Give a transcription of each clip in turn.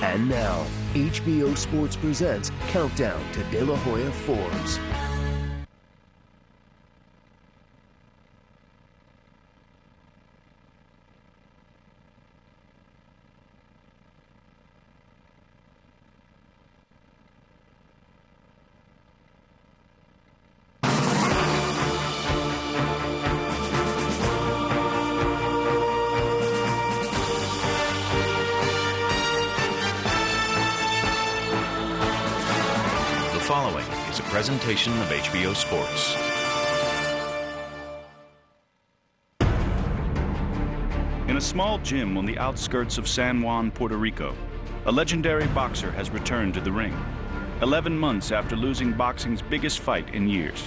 And now, HBO Sports presents Countdown to De La Hoya Forbes. The following is a presentation of HBO Sports. In a small gym on the outskirts of San Juan, Puerto Rico, a legendary boxer has returned to the ring, 11 months after losing boxing's biggest fight in years.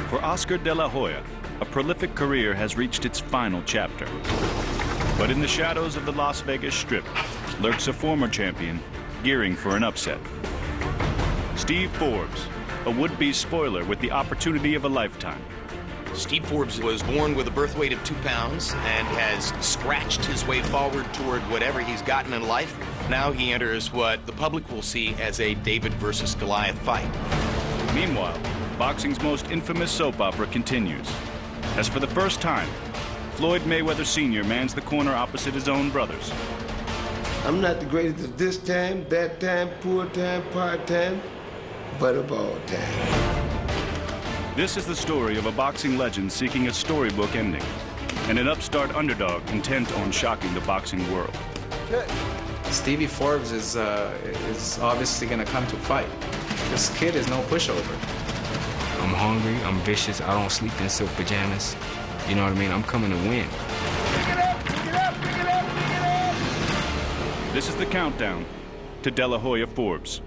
For Oscar De La Hoya, a prolific career has reached its final chapter. But in the shadows of the Las Vegas Strip lurks a former champion gearing for an upset. Steve Forbes, a would-be spoiler with the opportunity of a lifetime. Steve Forbes was born with a birth weight of 2 pounds and has scratched his way forward toward whatever he's gotten in life. Now he enters what the public will see as a David versus Goliath fight. Meanwhile, boxing's most infamous soap opera continues. As for the first time, Floyd Mayweather Sr. mans the corner opposite his own brothers. I'm not the greatest of this time, that time, poor time, part time, but of all time. This is the story of a boxing legend seeking a storybook ending, and an upstart underdog intent on shocking the boxing world. Stevie Forbes is obviously going to come to fight. This kid is no pushover. I'm hungry, I'm vicious, I don't sleep in silk pajamas. You know what I mean? I'm coming to win. This is the countdown to De La Hoya Forbes.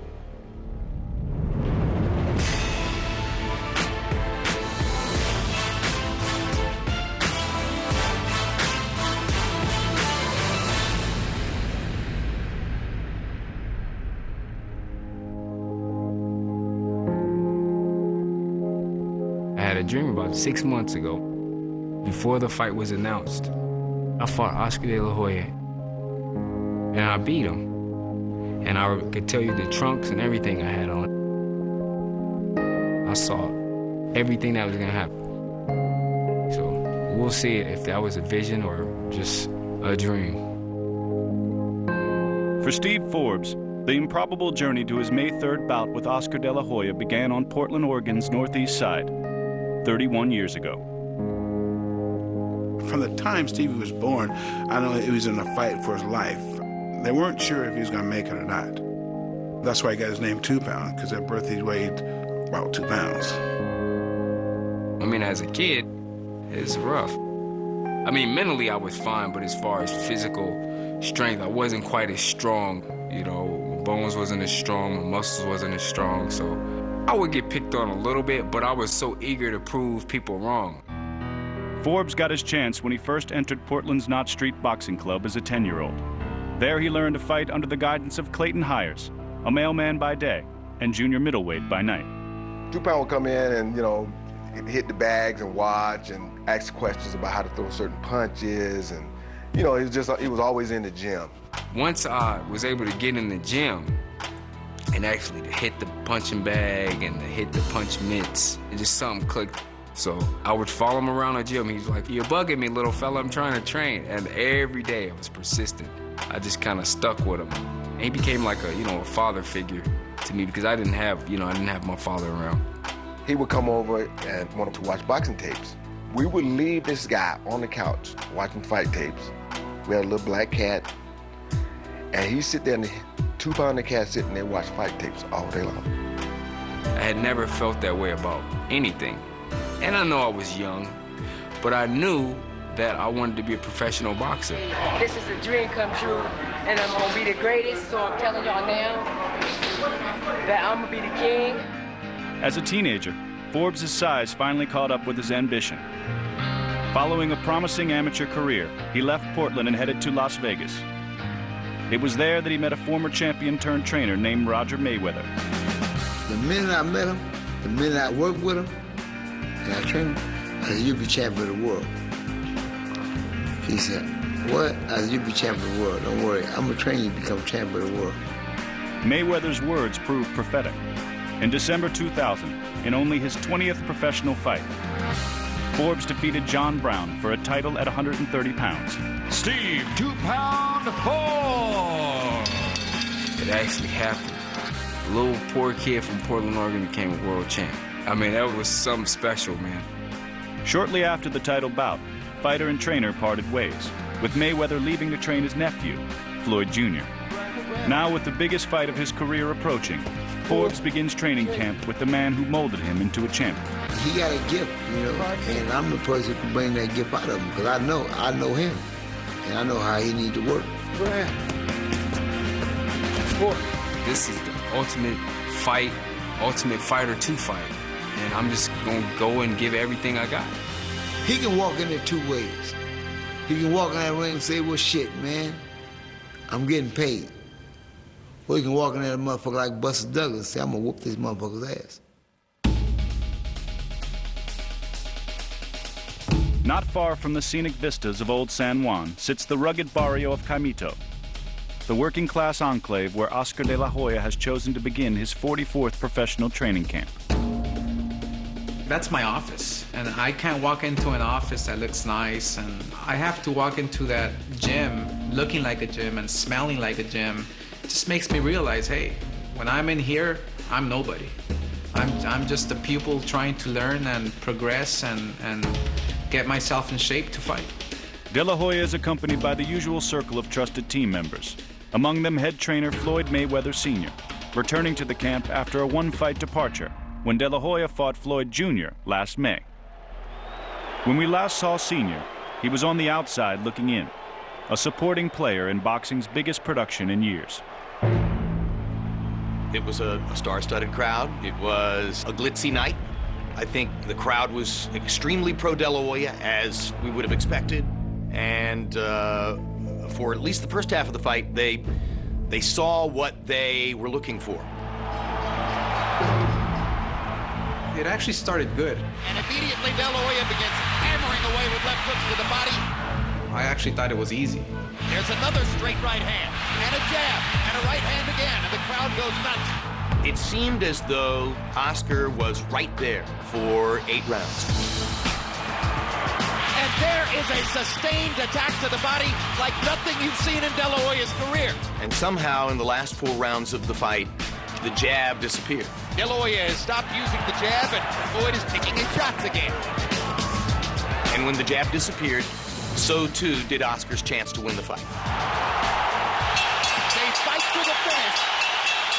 I had a dream about 6 months ago. Before the fight was announced, I fought Oscar De La Hoya, and I beat him. And I could tell you the trunks and everything I had on. I saw everything that was gonna happen. So we'll see if that was a vision or just a dream. For Steve Forbes, the improbable journey to his May 3rd bout with Oscar De La Hoya began on Portland, Oregon's northeast side, 31 years ago. From the time Stevie was born, I know he was in a fight for his life. They weren't sure if he was going to make it or not. That's why he got his name 2 Pound, because at birth he weighed about 2 pounds. I mean, as a kid, it's rough. I mean, mentally I was fine, but as far as physical strength, I wasn't quite as strong. You know, my bones wasn't as strong, my muscles wasn't as strong, so I would get picked on a little bit, but I was so eager to prove people wrong. Forbes got his chance when he first entered Portland's Knott Street Boxing Club as a 10-year-old. There he learned to fight under the guidance of Clayton Hires, a mailman by day and junior middleweight by night. 2 Pound would come in and, you know, hit the bags and watch and ask questions about how to throw certain punches, and, you know, he was always in the gym. Once I was able to get in the gym and actually to hit the punching bag and to hit the punch mitts, it just something clicked. So I would follow him around the gym. He's like, "You're bugging me, little fella, I'm trying to train." And every day I was persistent. I just kind of stuck with him. And he became like a, you know, a father figure to me because I didn't have my father around. He would come over and wanted to watch boxing tapes. We would leave this guy on the couch watching fight tapes. We had a little black cat, and he'd sit there, and the 2 Pounder cat sitting there watch fight tapes all day long. I had never felt that way about anything. And I know I was young, but I knew that I wanted to be a professional boxer. This is a dream come true, and I'm gonna be the greatest, so I'm telling y'all now that I'm gonna be the king. As a teenager, Forbes' size finally caught up with his ambition. Following a promising amateur career, he left Portland and headed to Las Vegas. It was there that he met a former champion-turned-trainer named Roger Mayweather. The minute I met him, the minute I worked with him, and I trained him, I said, "You'll be champion of the world." He said, What? I said, you be champion of the world. Don't worry. I'm going to train you to become champion of the world. Mayweather's words proved prophetic. In December 2000, in only his 20th professional fight, Forbes defeated John Brown for a title at 130 pounds. Steve 2-Pound Forbes. It actually happened. A little poor kid from Portland, Oregon became a world champ. I mean, that was something special, man. Shortly after the title bout, fighter and trainer parted ways, with Mayweather leaving to train his nephew, Floyd Jr. Now, with the biggest fight of his career approaching, Forbes begins training camp with the man who molded him into a champion. He got a gift, you know, and I'm the person who can bring that gift out of him because I know him, and I know how he needs to work. This is the ultimate fight, ultimate fighter to fight, and I'm just gonna go and give everything I got. He can walk in there two ways. He can walk in that ring and say, well, shit, man, I'm getting paid. Or he can walk in there motherfucker like Buster Douglas and say, I'm gonna whoop this motherfucker's ass. Not far from the scenic vistas of Old San Juan sits the rugged barrio of Caimito, the working-class enclave where Oscar de la Hoya has chosen to begin his 44th professional training camp. That's my office, and I can't walk into an office that looks nice, and I have to walk into that gym looking like a gym and smelling like a gym. It just makes me realize, hey, when I'm in here, I'm nobody. I'm just a pupil trying to learn and progress and get myself in shape to fight. De La Hoya is accompanied by the usual circle of trusted team members, among them head trainer Floyd Mayweather Sr., returning to the camp after a one-fight departure when De La Hoya fought Floyd Jr. last May. When we last saw Sr., he was on the outside looking in, a supporting player in boxing's biggest production in years. It was a star-studded crowd. It was a glitzy night. I think the crowd was extremely pro De La Hoya, as we would have expected. And for at least the first half of the fight, they saw what they were looking for. It actually started good. And immediately De La Hoya begins hammering away with left hooks to the body. I actually thought it was easy. There's another straight right hand, and a jab, and a right hand again, and the crowd goes nuts. It seemed as though Oscar was right there for 8 rounds. And there is a sustained attack to the body like nothing you've seen in De La Hoya's career. And somehow, in the last 4 rounds of the fight, the jab disappeared. De La Hoya has stopped using the jab, and Floyd is taking his shots again. And when the jab disappeared, so too did Oscar's chance to win the fight. They fight to the finish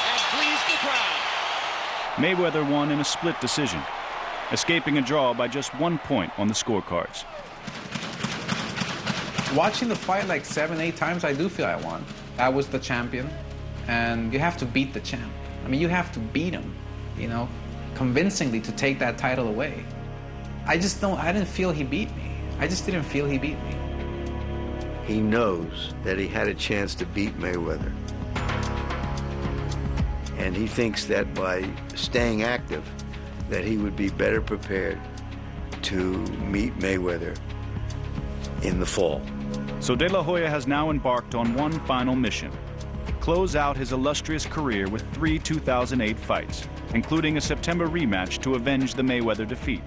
and please the crowd. Mayweather won in a split decision, escaping a draw by just 1 point on the scorecards. Watching the fight like 7-8 times, I do feel I won. I was the champion, and you have to beat the champ. I mean, you have to beat him, you know, convincingly to take that title away. I didn't feel he beat me. I just didn't feel he beat me. He knows that he had a chance to beat Mayweather. And he thinks that by staying active, that he would be better prepared to meet Mayweather in the fall. So De La Hoya has now embarked on one final mission: close out his illustrious career with 3 2008 fights, including a September rematch to avenge the Mayweather defeat.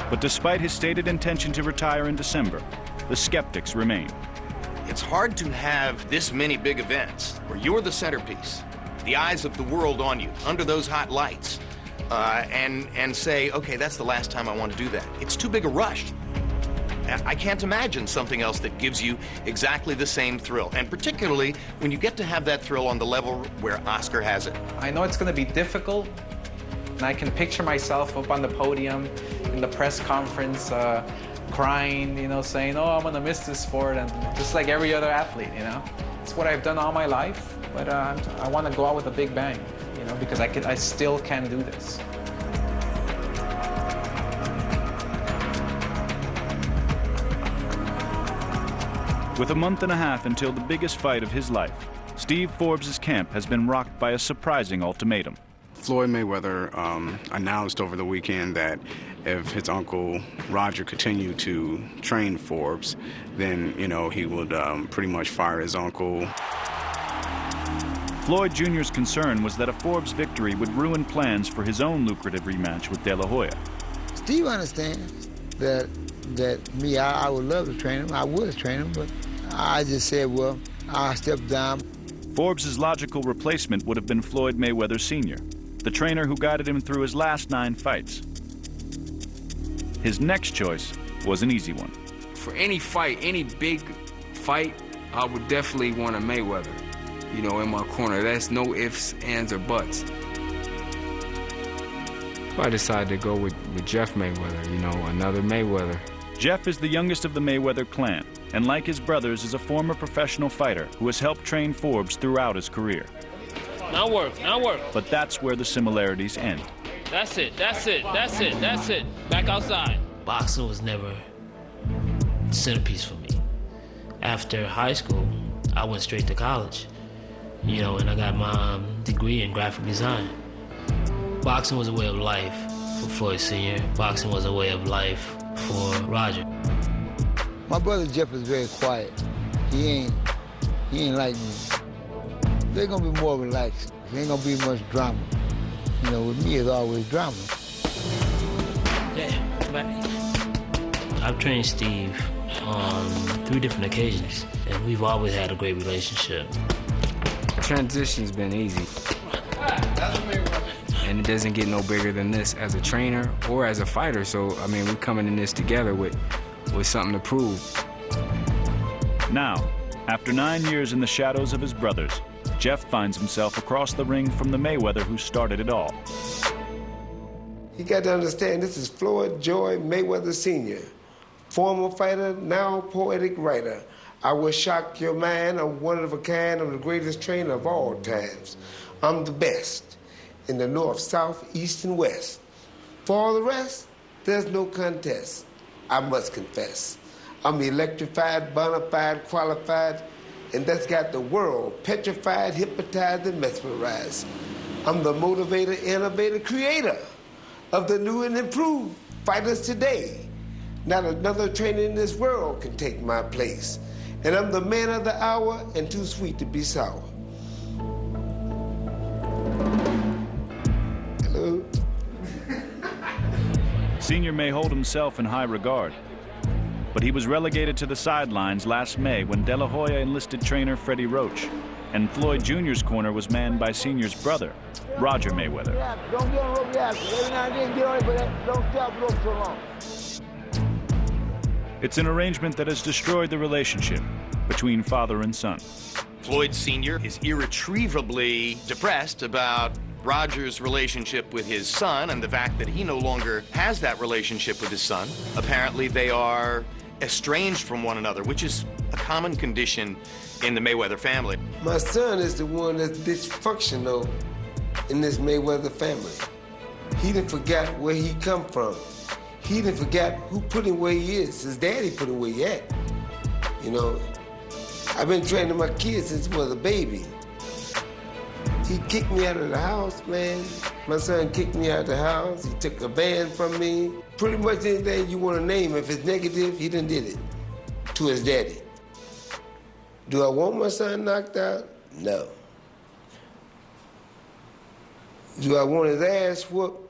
But despite his stated intention to retire in December, the skeptics remain. It's hard to have this many big events where you're the centerpiece, the eyes of the world on you, under those hot lights, and say, okay, that's the last time I want to do that. It's too big a rush. I can't imagine something else that gives you exactly the same thrill, and particularly when you get to have that thrill on the level where Oscar has it. I know it's going to be difficult, and I can picture myself up on the podium in the press conference, crying, you know, saying, oh, I'm going to miss this sport, and just like every other athlete, you know. It's what I've done all my life, but I want to go out with a big bang, you know, because I still can do this. With a month and a half until the biggest fight of his life, Steve Forbes' camp has been rocked by a surprising ultimatum. Floyd Mayweather announced over the weekend that if his uncle Roger continued to train Forbes, then, you know, he would pretty much fire his uncle. Floyd Jr.'s concern was that a Forbes victory would ruin plans for his own lucrative rematch with De La Hoya. Steve understands that I would love to train him. I would have trained him, but I just said, well, I'll step down. Forbes' logical replacement would have been Floyd Mayweather Sr., the trainer who guided him through his last 9 fights. His next choice was an easy one. For any fight, any big fight, I would definitely want a Mayweather, you know, in my corner. That's no ifs, ands, or buts. So I decided to go with Jeff Mayweather, you know, another Mayweather. Jeff is the youngest of the Mayweather clan, and like his brothers, is a former professional fighter who has helped train Forbes throughout his career. Now work, now work. But that's where the similarities end. That's it, that's it, that's it, that's it. Back outside. Boxing was never the centerpiece for me. After high school, I went straight to college, you know, and I got my degree in graphic design. Boxing was a way of life for Floyd Sr. Boxing was a way of life for Roger. My brother Jeff is very quiet. He ain't like me. They're gonna be more relaxed. There ain't gonna be much drama. You know, with me, it's always drama. Yeah, right. I've trained Steve on 3 different occasions, and we've always had a great relationship. The transition's been easy. And it doesn't get no bigger than this as a trainer or as a fighter. So, I mean, we're coming in this together with something to prove. Now, after 9 years in the shadows of his brothers, Jeff finds himself across the ring from the Mayweather who started it all. You got to understand, this is Floyd Joy Mayweather Sr., former fighter, now poetic writer. I will shock your mind. I'm one of a kind. I'm the greatest trainer of all times. I'm the best in the north, south, east, and west. For all the rest, there's no contest. I must confess. I'm electrified, bona fide, qualified, and that's got the world petrified, hypnotized, and mesmerized. I'm the motivator, innovator, creator of the new and improved fighters today. Not another trainer in this world can take my place. And I'm the man of the hour and too sweet to be sour. Hello? Senior may hold himself in high regard, but he was relegated to the sidelines last May when De La Hoya enlisted trainer Freddie Roach, and Floyd Jr.'s corner was manned by Senior's brother, Roger Mayweather. Don't get on rope reaction. Every now and then get on it, but don't stop rope so long. It's an arrangement that has destroyed the relationship between father and son. Floyd Sr. is irretrievably depressed about Roger's relationship with his son and the fact that he no longer has that relationship with his son. Apparently they are estranged from one another, which is a common condition in the Mayweather family. My son is the one that's dysfunctional in this Mayweather family. He done forgot where he come from. He done forgot who put him where he is. His daddy put him where he at. You know, I've been training my kids since he was a baby. He kicked me out of the house, man. My son kicked me out of the house. He took a van from me. Pretty much anything you want to name, if it's negative, he done did it to his daddy. Do I want my son knocked out? No. Do I want his ass whooped?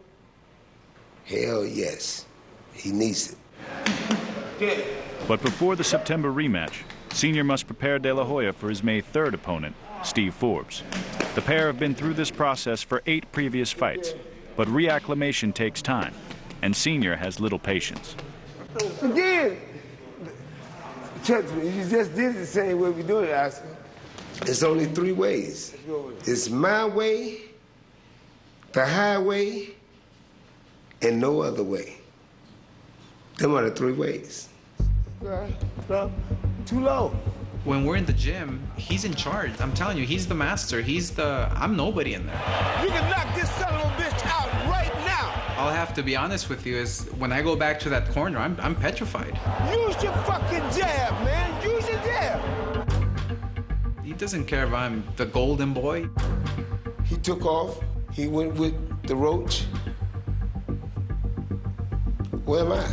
Hell yes. He needs it. But before the September rematch, Senior must prepare De La Hoya for his May 3rd opponent, Steve Forbes. The pair have been through this process for 8 previous fights, but reacclimation takes time, and Senior has little patience. Again, trust me, you just did it the same way we do it, Oscar. It's only 3 ways. It's my way, the highway, and no other way. Them are the 3 ways. Too low. When we're in the gym, he's in charge. I'm telling you, he's the master. I'm nobody in there. You can knock this son of a bitch out right now. I'll have to be honest with you, is when I go back to that corner, I'm petrified. Use your fucking jab, man. Use your jab. He doesn't care if I'm the golden boy. He took off He went with the roach. Where am I?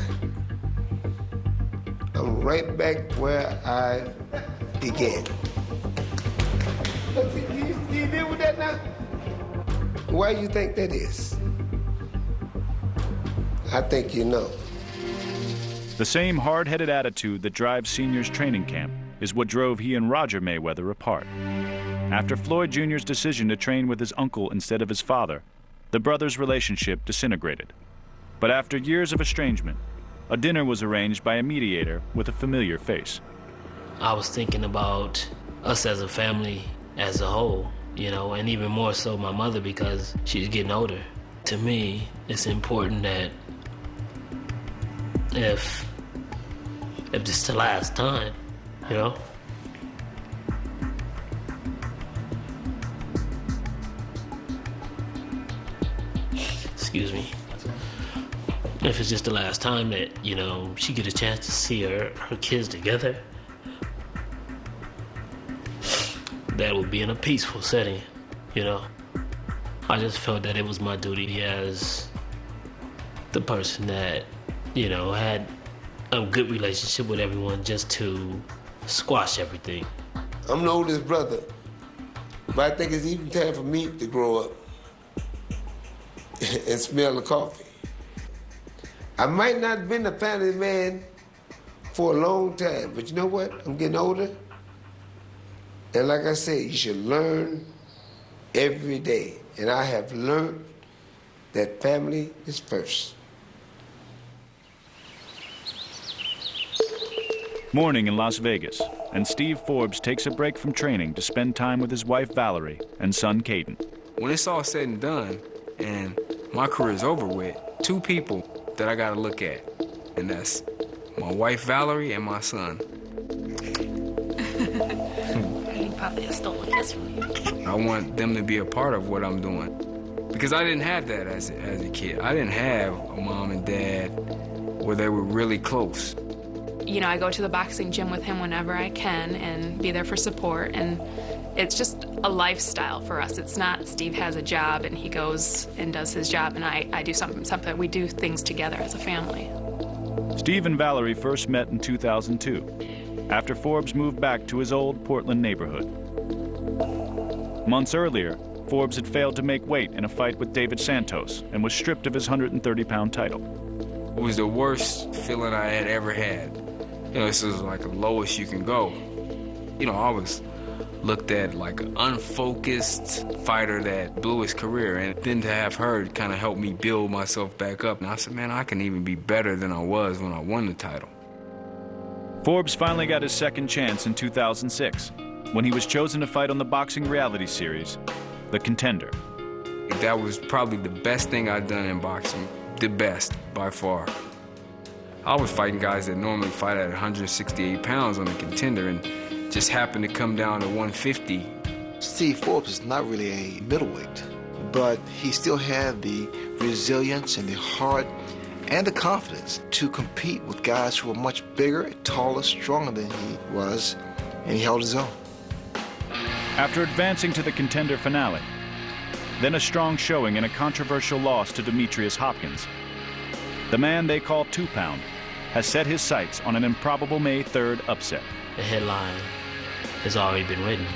I'm right back where I began. Look, do you deal with that now? Why do you think that is? I think you know. The same hard-headed attitude that drives seniors' training camp is what drove he and Roger Mayweather apart. After Floyd Jr.'s decision to train with his uncle instead of his father, the brothers' relationship disintegrated. But after years of estrangement, a dinner was arranged by a mediator with a familiar face. I was thinking about us as a family as a whole, you know, and even more so my mother because she's getting older. To me, it's important that if this is the last time, you know? Excuse me. If it's just the last time that, you know, she get a chance to see her kids together, that would be in a peaceful setting, you know? I just felt that it was my duty as the person that, you know, had a good relationship with everyone just to squash everything. I'm the oldest brother, but I think it's even time for me to grow up and smell the coffee. I might not have been a family man for a long time, but you know what? I'm getting older. And like I said, you should learn every day. And I have learned that family is first. Morning in Las Vegas, and Steve Forbes takes a break from training to spend time with his wife Valerie and son Caden. When it's all said and done and my career's over with, two people that I gotta look at, and that's my wife Valerie and my son. He probably stole a kiss from you. I want them to be a part of what I'm doing. Because I didn't have that as a kid. I didn't have a mom and dad where they were really close. You know, I go to the boxing gym with him whenever I can and be there for support, and it's just a lifestyle for us. It's not Steve has a job and he goes and does his job and I do something. We do things together as a family. Steve and Valerie first met in 2002, after Forbes moved back to his old Portland neighborhood. Months earlier, Forbes had failed to make weight in a fight with David Santos and was stripped of his 130-pound title. It was the worst feeling I had ever had. You know, this is like the lowest you can go. You know, I was looked at like an unfocused fighter that blew his career, and then to have her kind of help me build myself back up. And I said, man, I can even be better than I was when I won the title. Forbes finally got his second chance in 2006, when he was chosen to fight on the boxing reality series, The Contender. That was probably the best thing I'd done in boxing, the best by far. I was fighting guys that normally fight at 168 pounds on The Contender and just happened to come down to 150. Steve Forbes is not really a middleweight, but he still had the resilience and the heart and the confidence to compete with guys who were much bigger, taller, stronger than he was, and he held his own. After advancing to the Contender finale, then a strong showing and a controversial loss to Demetrius Hopkins, the man they call 2-Pound has set his sights on an improbable May 3rd upset. The headline has already been written.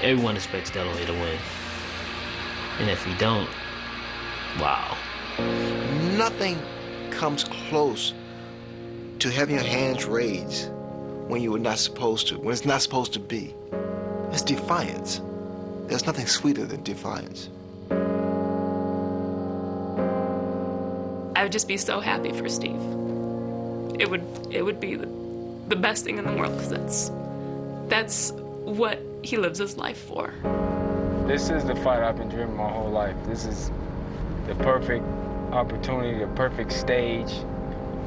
Everyone expects De La Hoya to win. And if he don't, wow. Nothing comes close to having your hands raised when you were not supposed to, when it's not supposed to be. It's defiance. There's nothing sweeter than defiance. I would just be so happy for Steve. It would be the best thing in the world because that's what he lives his life for. This is the fight I've been dreaming my whole life. This is the perfect opportunity, the perfect stage.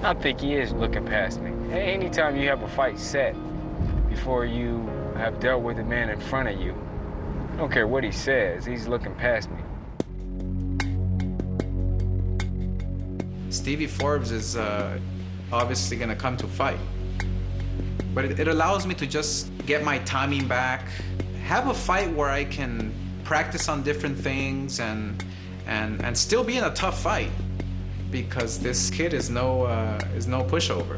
I think he is looking past me. Anytime you have a fight set before you have dealt with the man in front of you, I don't care what he says, he's looking past me. Stevie Forbes is obviously gonna come to fight. But it allows me to just get my timing back, have a fight where I can practice on different things and and still be in a tough fight, because this kid is no pushover.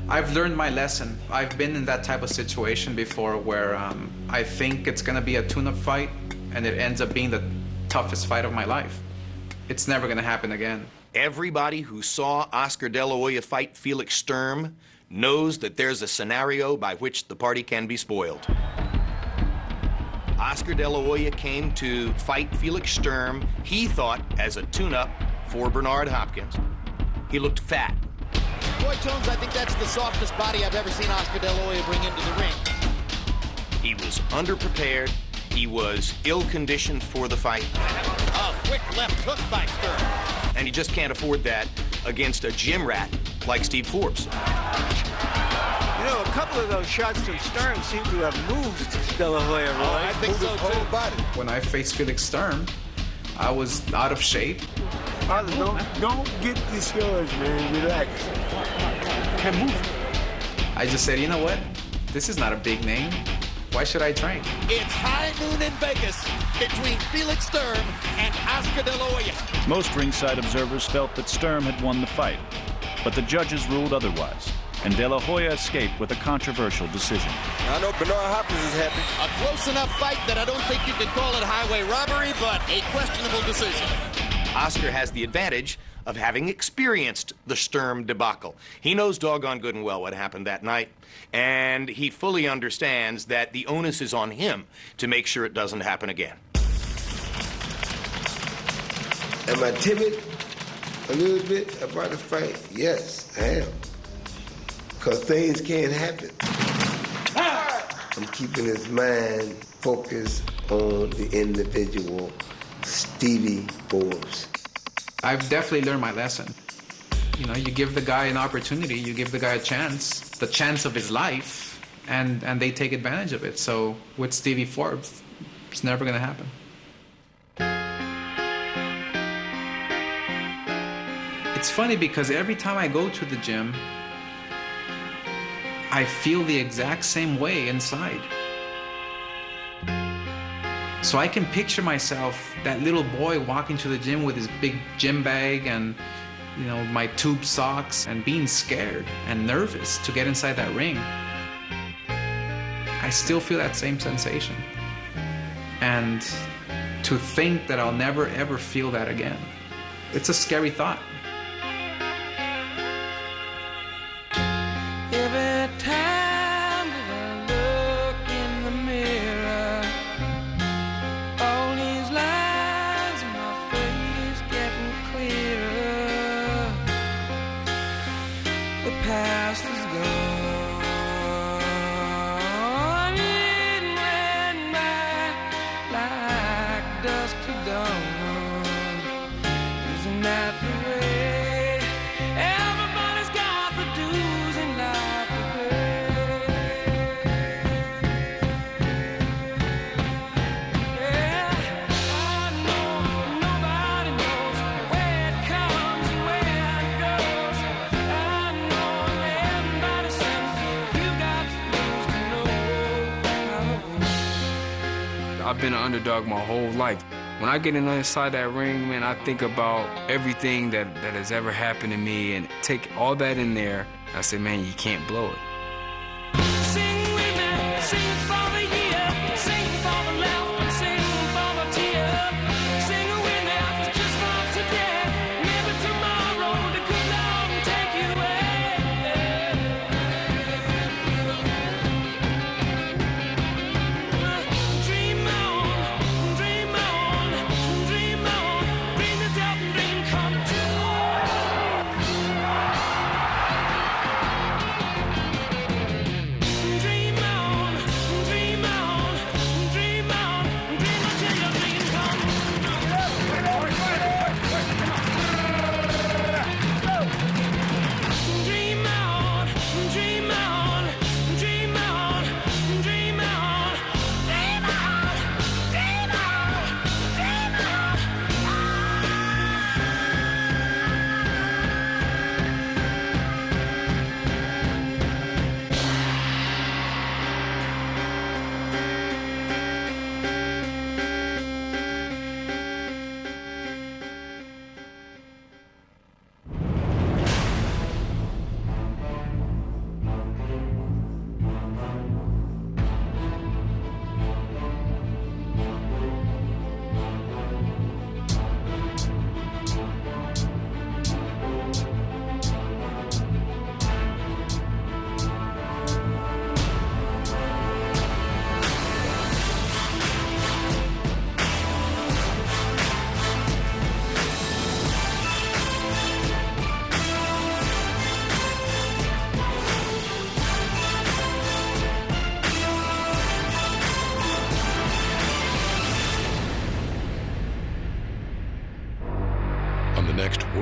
I've learned my lesson. I've been in that type of situation before where I think it's gonna be a tune-up fight and it ends up being the toughest fight of my life. It's never gonna happen again. Everybody who saw Oscar De La Hoya fight Felix Sturm knows that there's a scenario by which the party can be spoiled. Oscar De La Hoya came to fight Felix Sturm, he thought, as a tune-up for Bernard Hopkins. He looked fat. Roy Jones, I think that's the softest body I've ever seen Oscar De La Hoya bring into the ring. He was underprepared. He was ill-conditioned for the fight. A quick left hook by Sturm. And he just can't afford that against a gym rat like Steve Forbes. You know, a couple of those shots from Sturm seem to have moved De La Hoya, Roy. Oh, I think so, too. Body. When I faced Felix Sturm, I was out of shape. Don't get discouraged, man. Relax. Can't move. I just said, you know what? This is not a big name. Why should I train? It's high noon in Vegas between Felix Sturm and Oscar De La Hoya. Most ringside observers felt that Sturm had won the fight, but the judges ruled otherwise, and De La Hoya escaped with a controversial decision. I know Bernard Hopkins is happy. A close enough fight that I don't think you could call it highway robbery, but a questionable decision. Oscar has the advantage of having experienced the Sturm debacle. He knows doggone good and well what happened that night, and he fully understands that the onus is on him to make sure it doesn't happen again. Am I timid a little bit about the fight? Yes, I am. Because things can't happen. I'm keeping his mind focused on the individual, Stevie Forbes. I've definitely learned my lesson. You know, you give the guy an opportunity, you give the guy a chance, the chance of his life, and they take advantage of it. So with Stevie Forbes, it's never gonna happen. It's funny because every time I go to the gym, I feel the exact same way inside. So I can picture myself, that little boy walking to the gym with his big gym bag and, you know, my tube socks, and being scared and nervous to get inside that ring. I still feel that same sensation. And to think that I'll never ever feel that again, it's a scary thought. Every time that I look in the mirror, all these lines in my face getting clearer. The past is gone. It ran by like dusk to dawn. Isn't that the way? Everybody's got the dues in life to pay. Yeah, I know nobody knows where it comes and where it goes. I know everybody says you got to lose to know. I've been an underdog my whole life. When I get inside that ring, man, I think about everything that has ever happened to me and take all that in there. I say, man, you can't blow it. Sing with me, sing for the year, sing for the laugh and sing for the tear. Sing with me, it's just for today. Maybe tomorrow the good Lord will take you away. Dream on, dream on, dream on. Dream it up and dream come true. Dream on, dream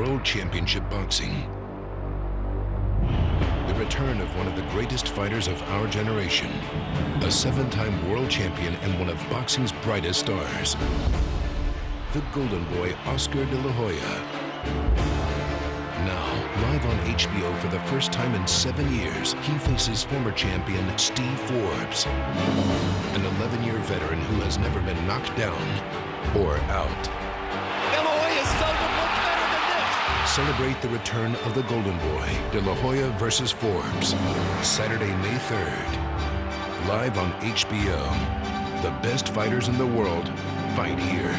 World Championship Boxing. The return of one of the greatest fighters of our generation, a 7-time world champion and one of boxing's brightest stars, the Golden Boy Oscar de la Hoya. Now, live on HBO for the first time in 7 years, he faces former champion Steve Forbes, an 11-year veteran who has never been knocked down or out. De La Hoya seldom looked better than this. Celebrate the return of the Golden Boy, De La Hoya versus Forbes, Saturday, May 3rd. Live on HBO. The best fighters in the world fight here.